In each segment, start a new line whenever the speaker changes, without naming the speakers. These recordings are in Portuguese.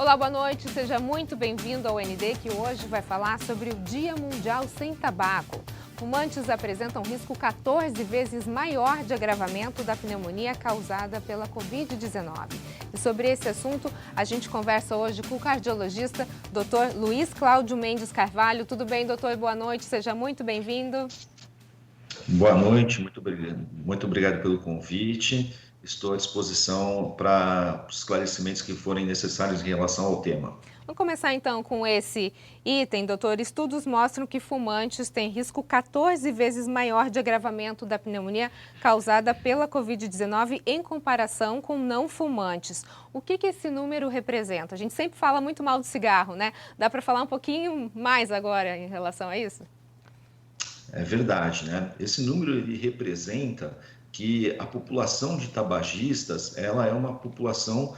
Olá, boa noite. Seja muito bem-vindo ao ND, que hoje vai falar sobre o Dia Mundial Sem Tabaco. Fumantes apresentam risco 14 vezes maior de agravamento da pneumonia causada pela Covid-19. E sobre esse assunto, a gente conversa hoje com o cardiologista Dr. Luiz Cláudio Mendes Carvalho. Tudo bem, doutor? Boa noite. Seja muito bem-vindo.
Boa noite, muito obrigado pelo convite. Estou à disposição para os esclarecimentos que forem necessários em relação ao tema.
Vamos começar então com esse item, doutor. Estudos mostram que fumantes têm risco 14 vezes maior de agravamento da pneumonia causada pela Covid-19 em comparação com não fumantes. O que esse número representa? A gente sempre fala muito mal do cigarro, né? Dá para falar um pouquinho mais agora em relação a isso?
É verdade, né? Esse número ele representa que a população de tabagistas ela é uma população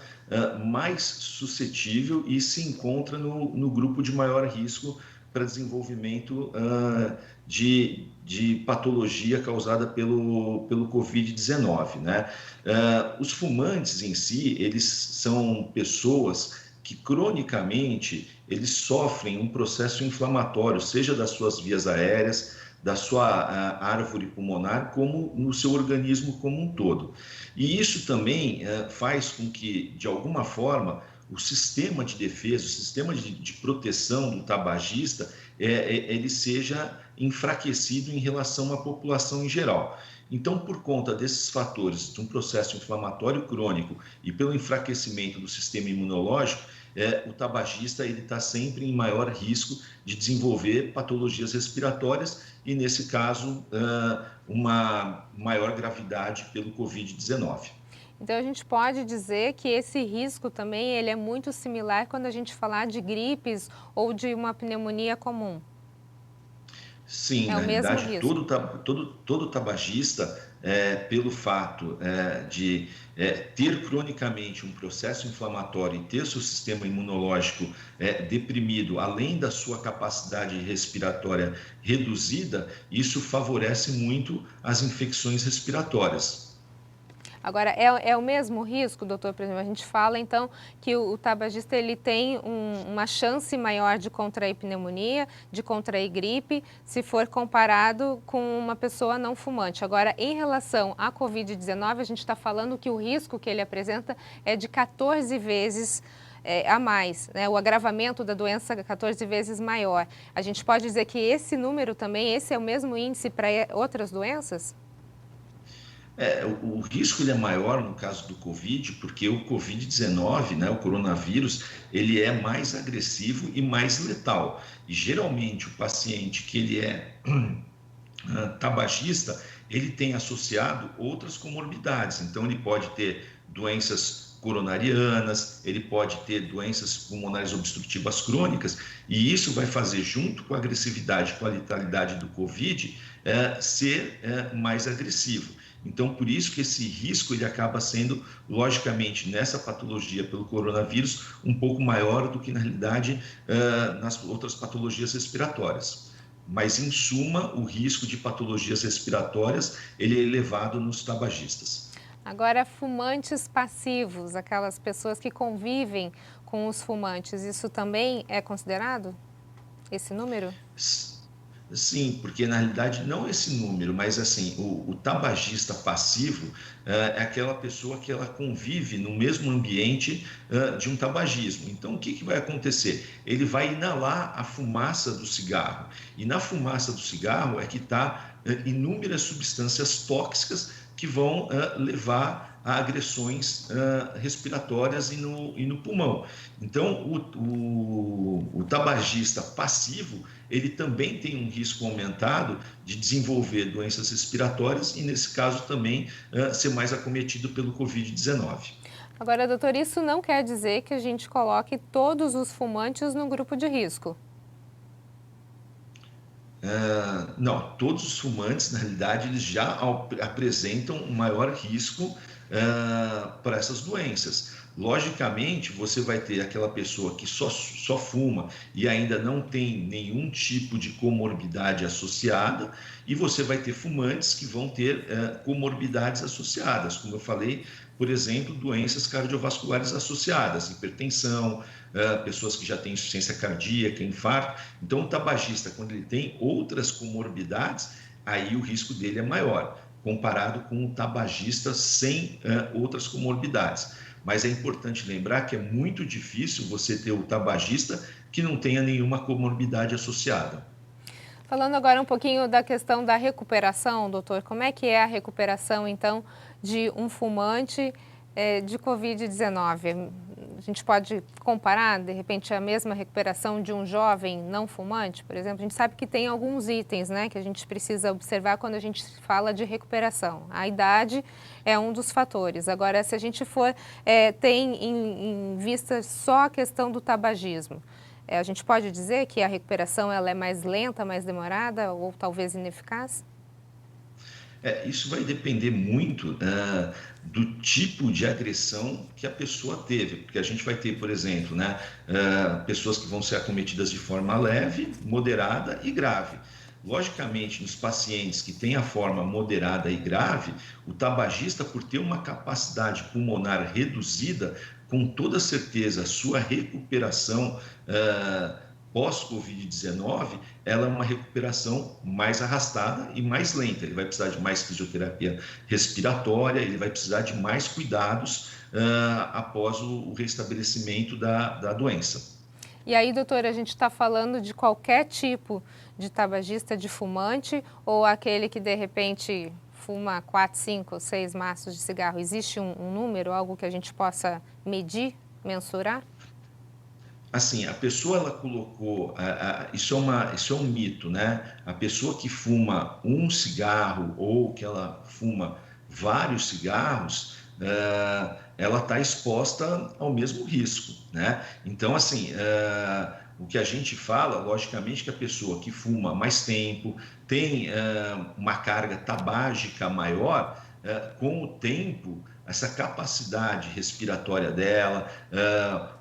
mais suscetível e se encontra no grupo de maior risco para desenvolvimento de patologia causada pelo Covid-19, né? Os fumantes em si, eles são pessoas que cronicamente eles sofrem um processo inflamatório, seja das suas vias aéreas, da sua árvore pulmonar, como no seu organismo como um todo. E isso também faz com que, de alguma forma, o sistema de defesa, o sistema de proteção do tabagista, ele seja enfraquecido em relação à população em geral. Então, por conta desses fatores, de um processo inflamatório crônico e pelo enfraquecimento do sistema imunológico, o tabagista está sempre em maior risco de desenvolver patologias respiratórias e, nesse caso, uma maior gravidade pelo Covid-19.
Então, a gente pode dizer que esse risco também ele é muito similar quando a gente falar de gripes ou de uma pneumonia comum.
Sim,
É
na
o mesmo
realidade,
risco.
todo tabagista, pelo fato de ter cronicamente um processo inflamatório e ter seu sistema imunológico deprimido, além da sua capacidade respiratória reduzida, isso favorece muito as infecções respiratórias.
Agora, é o mesmo risco, doutor? Por exemplo, a gente fala, então, que o tabagista ele tem uma chance maior de contrair pneumonia, de contrair gripe, se for comparado com uma pessoa não fumante. Agora, em relação à Covid-19, a gente está falando que o risco que ele apresenta é de 14 vezes a mais, né? O agravamento da doença é 14 vezes maior. A gente pode dizer que esse número também, esse é o mesmo índice para outras doenças?
O risco ele é maior no caso do Covid, porque o Covid-19, né, o coronavírus, ele é mais agressivo e mais letal. E geralmente o paciente que ele é tabagista, ele tem associado outras comorbidades. Então ele pode ter doenças coronarianas, ele pode ter doenças pulmonares obstrutivas crônicas, e isso vai fazer, junto com a agressividade, com a letalidade do Covid, ser mais agressivo. Então, por isso que esse risco ele acaba sendo, logicamente, nessa patologia pelo coronavírus, um pouco maior do que, na realidade, nas outras patologias respiratórias. Mas, em suma, o risco de patologias respiratórias ele é elevado nos tabagistas.
Agora, fumantes passivos, aquelas pessoas que convivem com os fumantes, isso também é considerado? Esse número?
Sim, porque na realidade não esse número, mas assim, o tabagista passivo é aquela pessoa que ela convive no mesmo ambiente de um tabagismo. Então, o que vai acontecer? Ele vai inalar a fumaça do cigarro. E na fumaça do cigarro é que está inúmeras substâncias tóxicas que vão levar a agressões respiratórias e no pulmão. Então, o tabagista passivo, ele também tem um risco aumentado de desenvolver doenças respiratórias e, nesse caso, também ser mais acometido pelo Covid-19.
Agora, doutor, isso não quer dizer que a gente coloque todos os fumantes no grupo de risco?
Não, todos os fumantes, na realidade, eles já apresentam um maior risco para essas doenças. Logicamente, você vai ter aquela pessoa que só fuma e ainda não tem nenhum tipo de comorbidade associada, e você vai ter fumantes que vão ter comorbidades associadas, como eu falei, por exemplo, doenças cardiovasculares associadas, hipertensão, pessoas que já têm insuficiência cardíaca, infarto. Então, o tabagista, quando ele tem outras comorbidades, aí o risco dele é maior, comparado com o tabagista sem outras comorbidades. Mas é importante lembrar que é muito difícil você ter o tabagista que não tenha nenhuma comorbidade associada.
Falando agora um pouquinho da questão da recuperação, doutor, como é que é a recuperação, então, de um fumante de Covid-19? A gente pode comparar, de repente, a mesma recuperação de um jovem não fumante, por exemplo? A gente sabe que tem alguns itens, né, que a gente precisa observar quando a gente fala de recuperação. A idade é um dos fatores. Agora, se a gente tem em vista só a questão do tabagismo, a gente pode dizer que a recuperação ela é mais lenta, mais demorada ou talvez ineficaz?
Isso vai depender muito do tipo de agressão que a pessoa teve, porque a gente vai ter, por exemplo, né, pessoas que vão ser acometidas de forma leve, moderada e grave. Logicamente, nos pacientes que têm a forma moderada e grave, o tabagista, por ter uma capacidade pulmonar reduzida, com toda certeza, a sua recuperação pós-Covid-19, ela é uma recuperação mais arrastada e mais lenta. Ele vai precisar de mais fisioterapia respiratória, ele vai precisar de mais cuidados após o restabelecimento da doença.
E aí, doutora, a gente está falando de qualquer tipo de tabagista, de fumante, ou aquele que de repente fuma 4, 5, 6 maços de cigarro? Existe um número, algo que a gente possa medir, mensurar?
Assim, a pessoa ela colocou, isso é um mito, né? A pessoa que fuma um cigarro ou que ela fuma vários cigarros, ela está exposta ao mesmo risco, né? Então, assim, o que a gente fala, logicamente, que a pessoa que fuma mais tempo, tem uma carga tabágica maior, com o tempo, essa capacidade respiratória dela,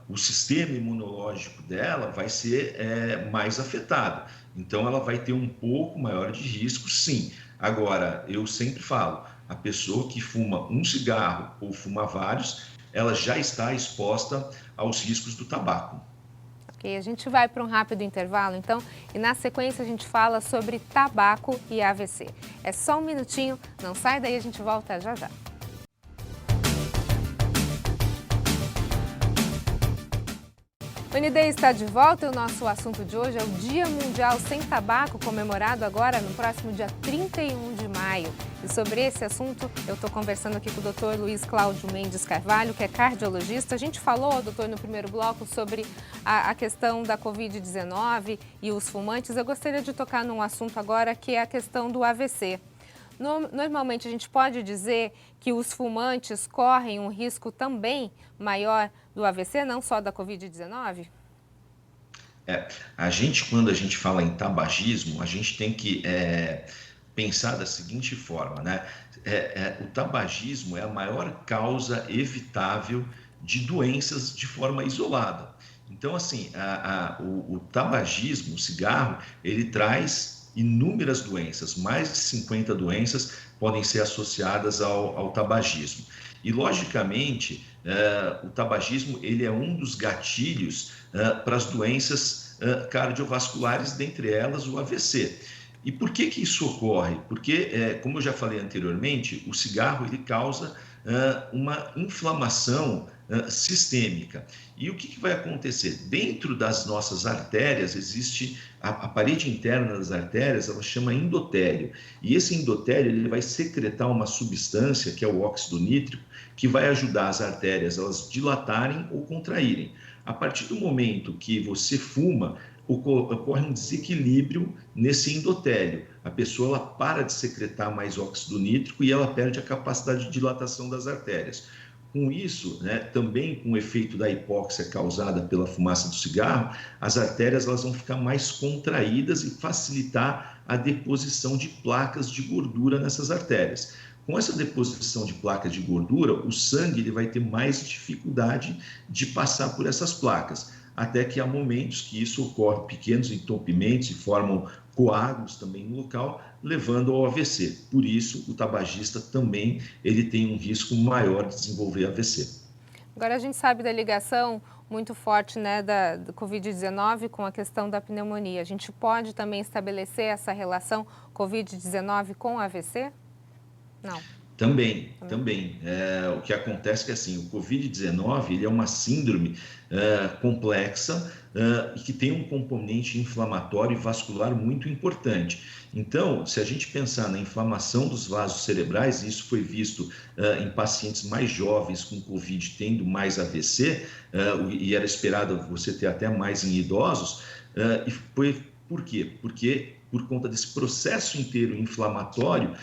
o sistema imunológico dela vai ser mais afetado. Então, ela vai ter um pouco maior de risco, sim. Agora, eu sempre falo, a pessoa que fuma um cigarro ou fuma vários, ela já está exposta aos riscos do tabaco.
Ok, a gente vai para um rápido intervalo, então, e na sequência a gente fala sobre tabaco e AVC. É só um minutinho, não sai daí, a gente volta já já. O ND está de volta e o nosso assunto de hoje é o Dia Mundial Sem Tabaco, comemorado agora no próximo dia 31 de maio. E sobre esse assunto, eu estou conversando aqui com o Dr. Luiz Cláudio Mendes Carvalho, que é cardiologista. A gente falou, doutor, no primeiro bloco sobre a questão da Covid-19 e os fumantes. Eu gostaria de tocar num assunto agora que é a questão do AVC. Normalmente a gente pode dizer que os fumantes correm um risco também maior do AVC, não só da Covid-19?
Quando a gente fala em tabagismo, a gente tem que pensar da seguinte forma, né? O tabagismo é a maior causa evitável de doenças de forma isolada. Então, assim, o tabagismo, o cigarro, ele traz inúmeras doenças, mais de 50 doenças podem ser associadas ao tabagismo. E, logicamente, o tabagismo ele é um dos gatilhos para as doenças cardiovasculares, dentre elas o AVC. E por que isso ocorre? Porque, como eu já falei anteriormente, o cigarro ele causa uma inflamação sistêmica. E o que vai acontecer? Dentro das nossas artérias existe a parede interna das artérias, ela chama endotélio. E esse endotélio ele vai secretar uma substância, que é o óxido nítrico, que vai ajudar as artérias elas dilatarem ou contraírem. A partir do momento que você fuma, ocorre um desequilíbrio nesse endotélio. A pessoa ela para de secretar mais óxido nítrico e ela perde a capacidade de dilatação das artérias. Com isso, né, também com o efeito da hipóxia causada pela fumaça do cigarro, as artérias elas vão ficar mais contraídas e facilitar a deposição de placas de gordura nessas artérias. Com essa deposição de placas de gordura, o sangue ele vai ter mais dificuldade de passar por essas placas, até que há momentos que isso ocorre, pequenos entupimentos e formam coágulos também no local, levando ao AVC. Por isso, o tabagista também ele tem um risco maior de desenvolver AVC.
Agora a gente sabe da ligação muito forte, né, do Covid-19 com a questão da pneumonia. A gente pode também estabelecer essa relação Covid-19 com AVC? Não.
Também. O que acontece é que assim, o Covid-19 ele é uma síndrome complexa e que tem um componente inflamatório e vascular muito importante. Então, se a gente pensar na inflamação dos vasos cerebrais, isso foi visto em pacientes mais jovens com Covid tendo mais AVC, e era esperado você ter até mais em idosos, e foi por quê? Porque por conta desse processo inteiro inflamatório,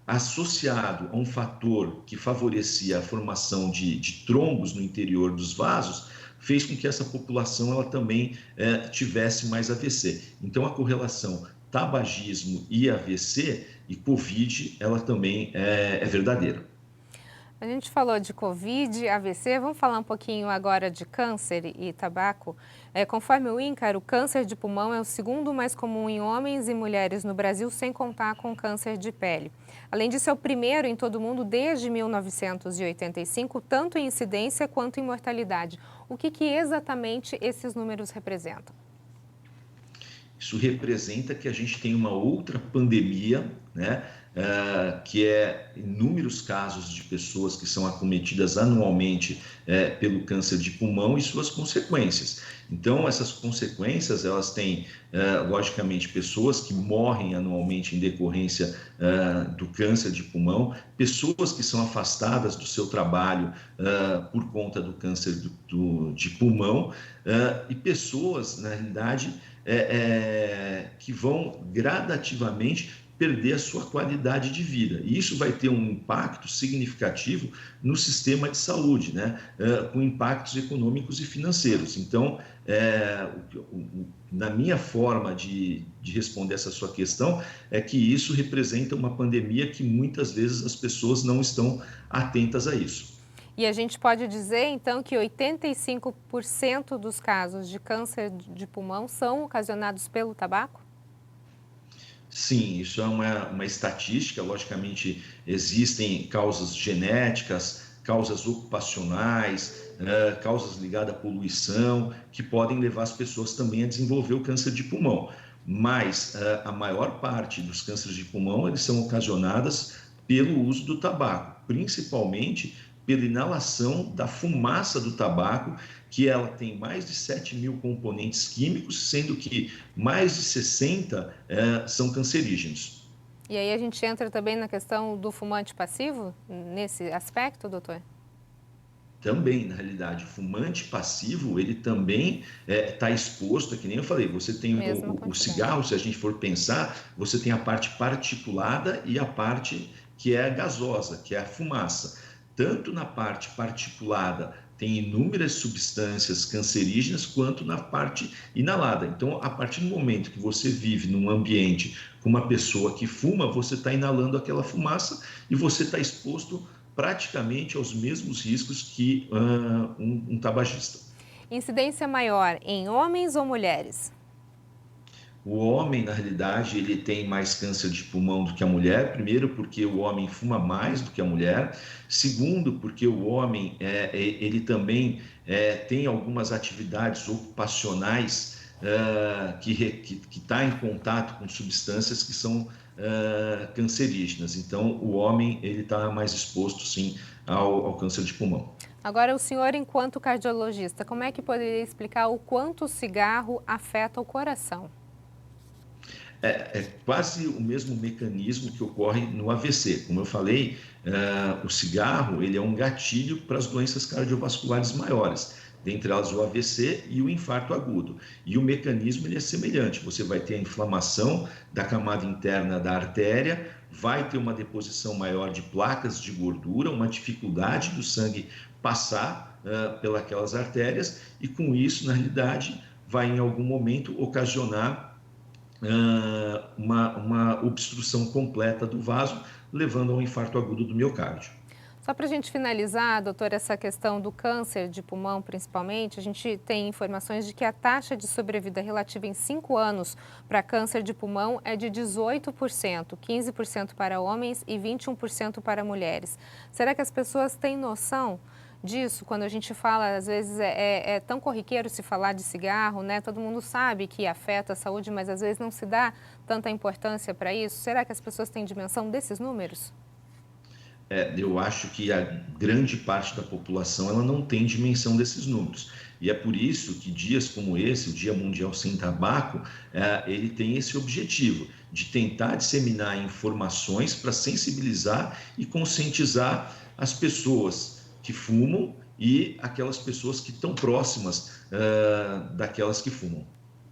associado a um fator que favorecia a formação de trombos no interior dos vasos, fez com que essa população ela também tivesse mais AVC. Então, a correlação tabagismo e AVC e COVID, ela também é verdadeira.
A gente falou de Covid, AVC, vamos falar um pouquinho agora de câncer e tabaco. Conforme o INCAR, o câncer de pulmão é o segundo mais comum em homens e mulheres no Brasil, sem contar com câncer de pele. Além disso, é o primeiro em todo o mundo desde 1985, tanto em incidência quanto em mortalidade. O que exatamente esses números representam?
Isso representa que a gente tem uma outra pandemia, né? Que é inúmeros casos de pessoas que são acometidas anualmente pelo câncer de pulmão e suas consequências. Então, essas consequências, elas têm, logicamente, pessoas que morrem anualmente em decorrência do câncer de pulmão, pessoas que são afastadas do seu trabalho por conta do câncer de pulmão, e pessoas, na realidade, que vão gradativamente perder a sua qualidade de vida. E isso vai ter um impacto significativo no sistema de saúde, né? Com impactos econômicos e financeiros. Então, na minha forma de responder essa sua questão, é que isso representa uma pandemia que muitas vezes as pessoas não estão atentas a isso.
E a gente pode dizer, então, que 85% dos casos de câncer de pulmão são ocasionados pelo tabaco?
Sim, isso é uma estatística. Logicamente, existem causas genéticas, causas ocupacionais, causas ligadas à poluição, que podem levar as pessoas também a desenvolver o câncer de pulmão. Mas a maior parte dos cânceres de pulmão, eles são ocasionadas pelo uso do tabaco, principalmente pela inalação da fumaça do tabaco, que ela tem mais de 7.000 componentes químicos, sendo que mais de 60 são cancerígenos.
E aí a gente entra também na questão do fumante passivo, nesse aspecto, doutor?
Também, na realidade, o fumante passivo, ele também está exposto, que nem eu falei, você tem o cigarro, se a gente for pensar, você tem a parte particulada e a parte que é gasosa, que é a fumaça. Tanto na parte particulada tem inúmeras substâncias cancerígenas, quanto na parte inalada. Então, a partir do momento que você vive num ambiente com uma pessoa que fuma, você está inalando aquela fumaça e você está exposto praticamente aos mesmos riscos que um tabagista.
Incidência maior em homens ou mulheres?
O homem, na realidade, ele tem mais câncer de pulmão do que a mulher. Primeiro, porque o homem fuma mais do que a mulher. Segundo, porque o homem ele também tem algumas atividades ocupacionais que está em contato com substâncias que são cancerígenas. Então, o homem ele está mais exposto, sim, ao câncer de pulmão.
Agora, o senhor, enquanto cardiologista, como é que poderia explicar o quanto o cigarro afeta o coração?
É quase o mesmo mecanismo que ocorre no AVC. Como eu falei, o cigarro ele é um gatilho para as doenças cardiovasculares maiores, dentre elas o AVC e o infarto agudo. E o mecanismo ele é semelhante, você vai ter a inflamação da camada interna da artéria, vai ter uma deposição maior de placas de gordura, uma dificuldade do sangue passar pelas artérias, e com isso, na realidade, vai em algum momento ocasionar uma obstrução completa do vaso, levando a um infarto agudo do miocárdio.
Só para a gente finalizar, doutor, essa questão do câncer de pulmão, principalmente, a gente tem informações de que a taxa de sobrevida relativa em 5 anos para câncer de pulmão é de 18%, 15% para homens e 21% para mulheres. Será que as pessoas têm noção disso, quando a gente fala, às vezes é tão corriqueiro se falar de cigarro, né? Todo mundo sabe que afeta a saúde, mas às vezes não se dá tanta importância para isso. Será que as pessoas têm dimensão desses números?
Eu acho que a grande parte da população ela não tem dimensão desses números. E é por isso que dias como esse, o Dia Mundial Sem Tabaco, ele tem esse objetivo de tentar disseminar informações para sensibilizar e conscientizar as pessoas que fumam e aquelas pessoas que estão próximas daquelas que fumam.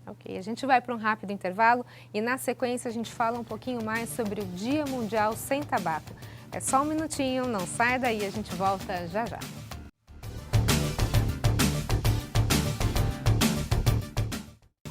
Ok, a gente vai para um rápido intervalo e na sequência a gente fala um pouquinho mais sobre o Dia Mundial Sem Tabaco. É só um minutinho, não sai daí, a gente volta já já.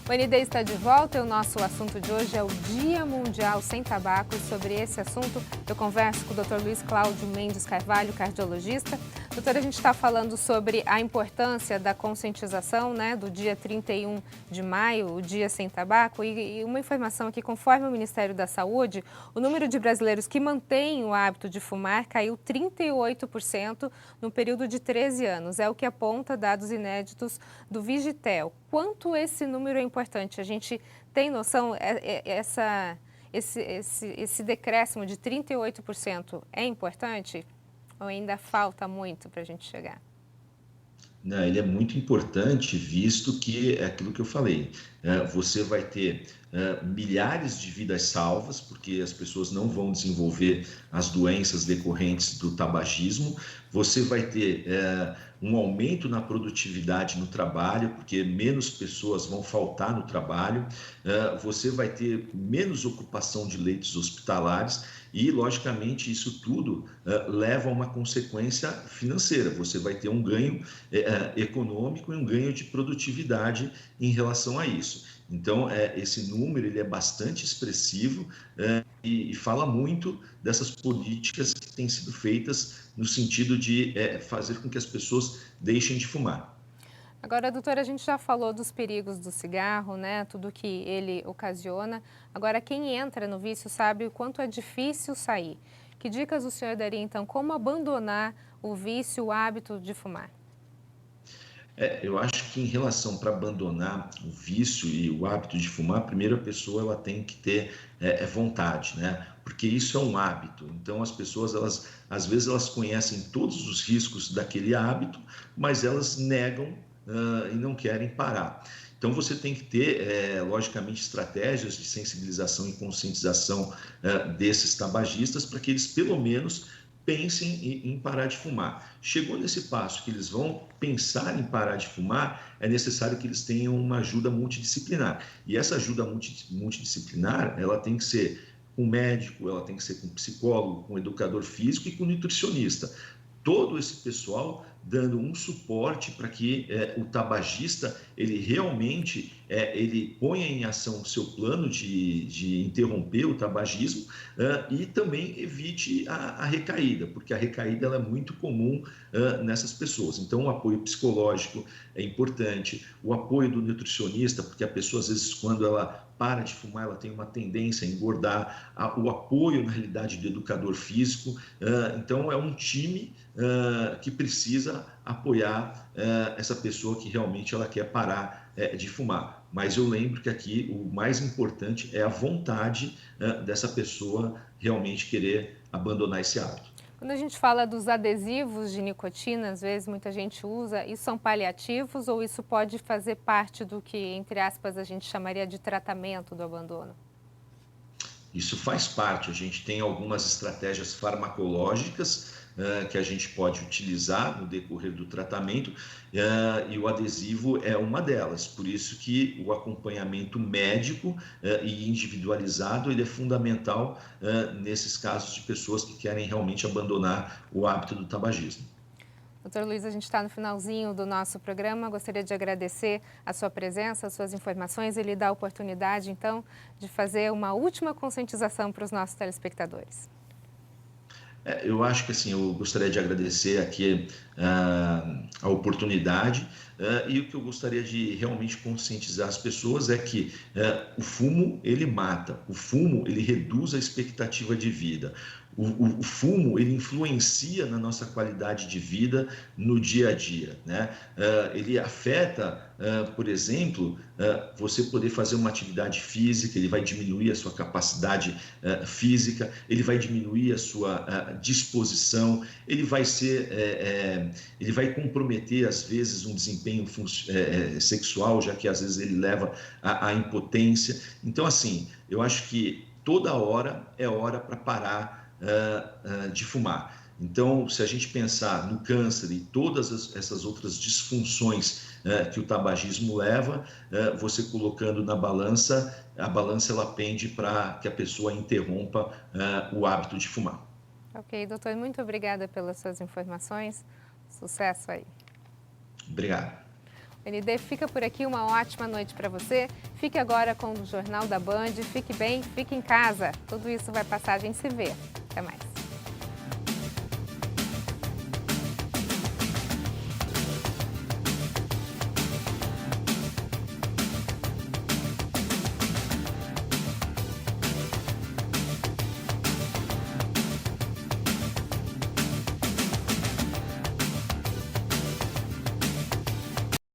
O ND está de volta e o nosso assunto de hoje é o Dia Mundial Sem Tabaco. E sobre esse assunto eu converso com o Dr. Luiz Cláudio Mendes Carvalho, cardiologista. Doutor, a gente está falando sobre a importância da conscientização, né, do dia 31 de maio, o Dia Sem Tabaco. E uma informação aqui, conforme o Ministério da Saúde, o número de brasileiros que mantêm o hábito de fumar caiu 38% no período de 13 anos. É o que aponta dados inéditos do Vigitel. Quanto esse número é importante? A gente tem noção, esse decréscimo de 38% é importante? Ou ainda falta muito para a gente chegar?
Não, ele é muito importante, visto que é aquilo que eu falei. Você vai ter milhares de vidas salvas, porque as pessoas não vão desenvolver as doenças decorrentes do tabagismo. Você vai ter um aumento na produtividade no trabalho, porque menos pessoas vão faltar no trabalho. Você vai ter menos ocupação de leitos hospitalares. E, logicamente, isso tudo leva a uma consequência financeira. Você vai ter um ganho econômico e um ganho de produtividade em relação a isso. Então, esse número ele é bastante expressivo e fala muito dessas políticas que têm sido feitas no sentido de fazer com que as pessoas deixem de fumar.
Agora, doutora, a gente já falou dos perigos do cigarro, né? Tudo que ele ocasiona. Agora, quem entra no vício sabe o quanto é difícil sair. Que dicas o senhor daria, então? Como abandonar o vício, o hábito de fumar?
Eu acho que em relação para abandonar o vício e o hábito de fumar, primeiro a pessoa ela tem que ter vontade, né? Porque isso é um hábito. Então as pessoas às vezes elas conhecem todos os riscos daquele hábito, mas elas negam e não querem parar. Então você tem que ter, logicamente, estratégias de sensibilização e conscientização desses tabagistas para que eles pelo menos pensem em parar de fumar. Chegou nesse passo que eles vão pensar em parar de fumar, é necessário que eles tenham uma ajuda multidisciplinar. E essa ajuda multidisciplinar, ela tem que ser com médico, ela tem que ser com psicólogo, com educador físico e com nutricionista. Todo esse pessoal dando um suporte para que o tabagista ele realmente ele ponha em ação o seu plano de interromper o tabagismo e também evite a recaída, porque a recaída ela é muito comum nessas pessoas. Então, o apoio psicológico é importante, o apoio do nutricionista, porque a pessoa, às vezes, quando ela para de fumar, ela tem uma tendência a engordar, o apoio, na realidade, do educador físico. Então, é um time que precisa apoiar essa pessoa que realmente ela quer parar de fumar. Mas eu lembro que aqui o mais importante é a vontade dessa pessoa realmente querer abandonar esse hábito.
Quando a gente fala dos adesivos de nicotina, às vezes muita gente usa, e são paliativos ou isso pode fazer parte do que, entre aspas, a gente chamaria de tratamento do abandono?
Isso faz parte, a gente tem algumas estratégias farmacológicas que a gente pode utilizar no decorrer do tratamento e o adesivo é uma delas, por isso que o acompanhamento médico e individualizado ele é fundamental nesses casos de pessoas que querem realmente abandonar o hábito do tabagismo.
Doutor Luiz, a gente está no finalzinho do nosso programa. Gostaria de agradecer a sua presença, as suas informações e lhe dar a oportunidade, então, de fazer uma última conscientização para os nossos telespectadores.
Eu acho que assim, eu gostaria de agradecer aqui a oportunidade e o que eu gostaria de realmente conscientizar as pessoas é que o fumo ele mata, o fumo ele reduz a expectativa de vida. O o fumo, ele influencia na nossa qualidade de vida no dia a dia, né? Ele afeta, por exemplo, você poder fazer uma atividade física, ele vai diminuir a sua capacidade física, ele vai diminuir a sua disposição, ele vai comprometer, às vezes, um desempenho sexual, já que às vezes ele leva à impotência. Então, assim, eu acho que toda hora é hora para parar de fumar. Então, se a gente pensar no câncer e todas essas outras disfunções que o tabagismo leva, você colocando na balança, a balança ela pende para que a pessoa interrompa o hábito de fumar.
Ok, doutor, muito obrigada pelas suas informações. Sucesso aí.
Obrigado.
O ND fica por aqui, uma ótima noite para você. Fique agora com o Jornal da Band, fique bem, fique em casa. Tudo isso vai passar, a gente se vê. Até mais.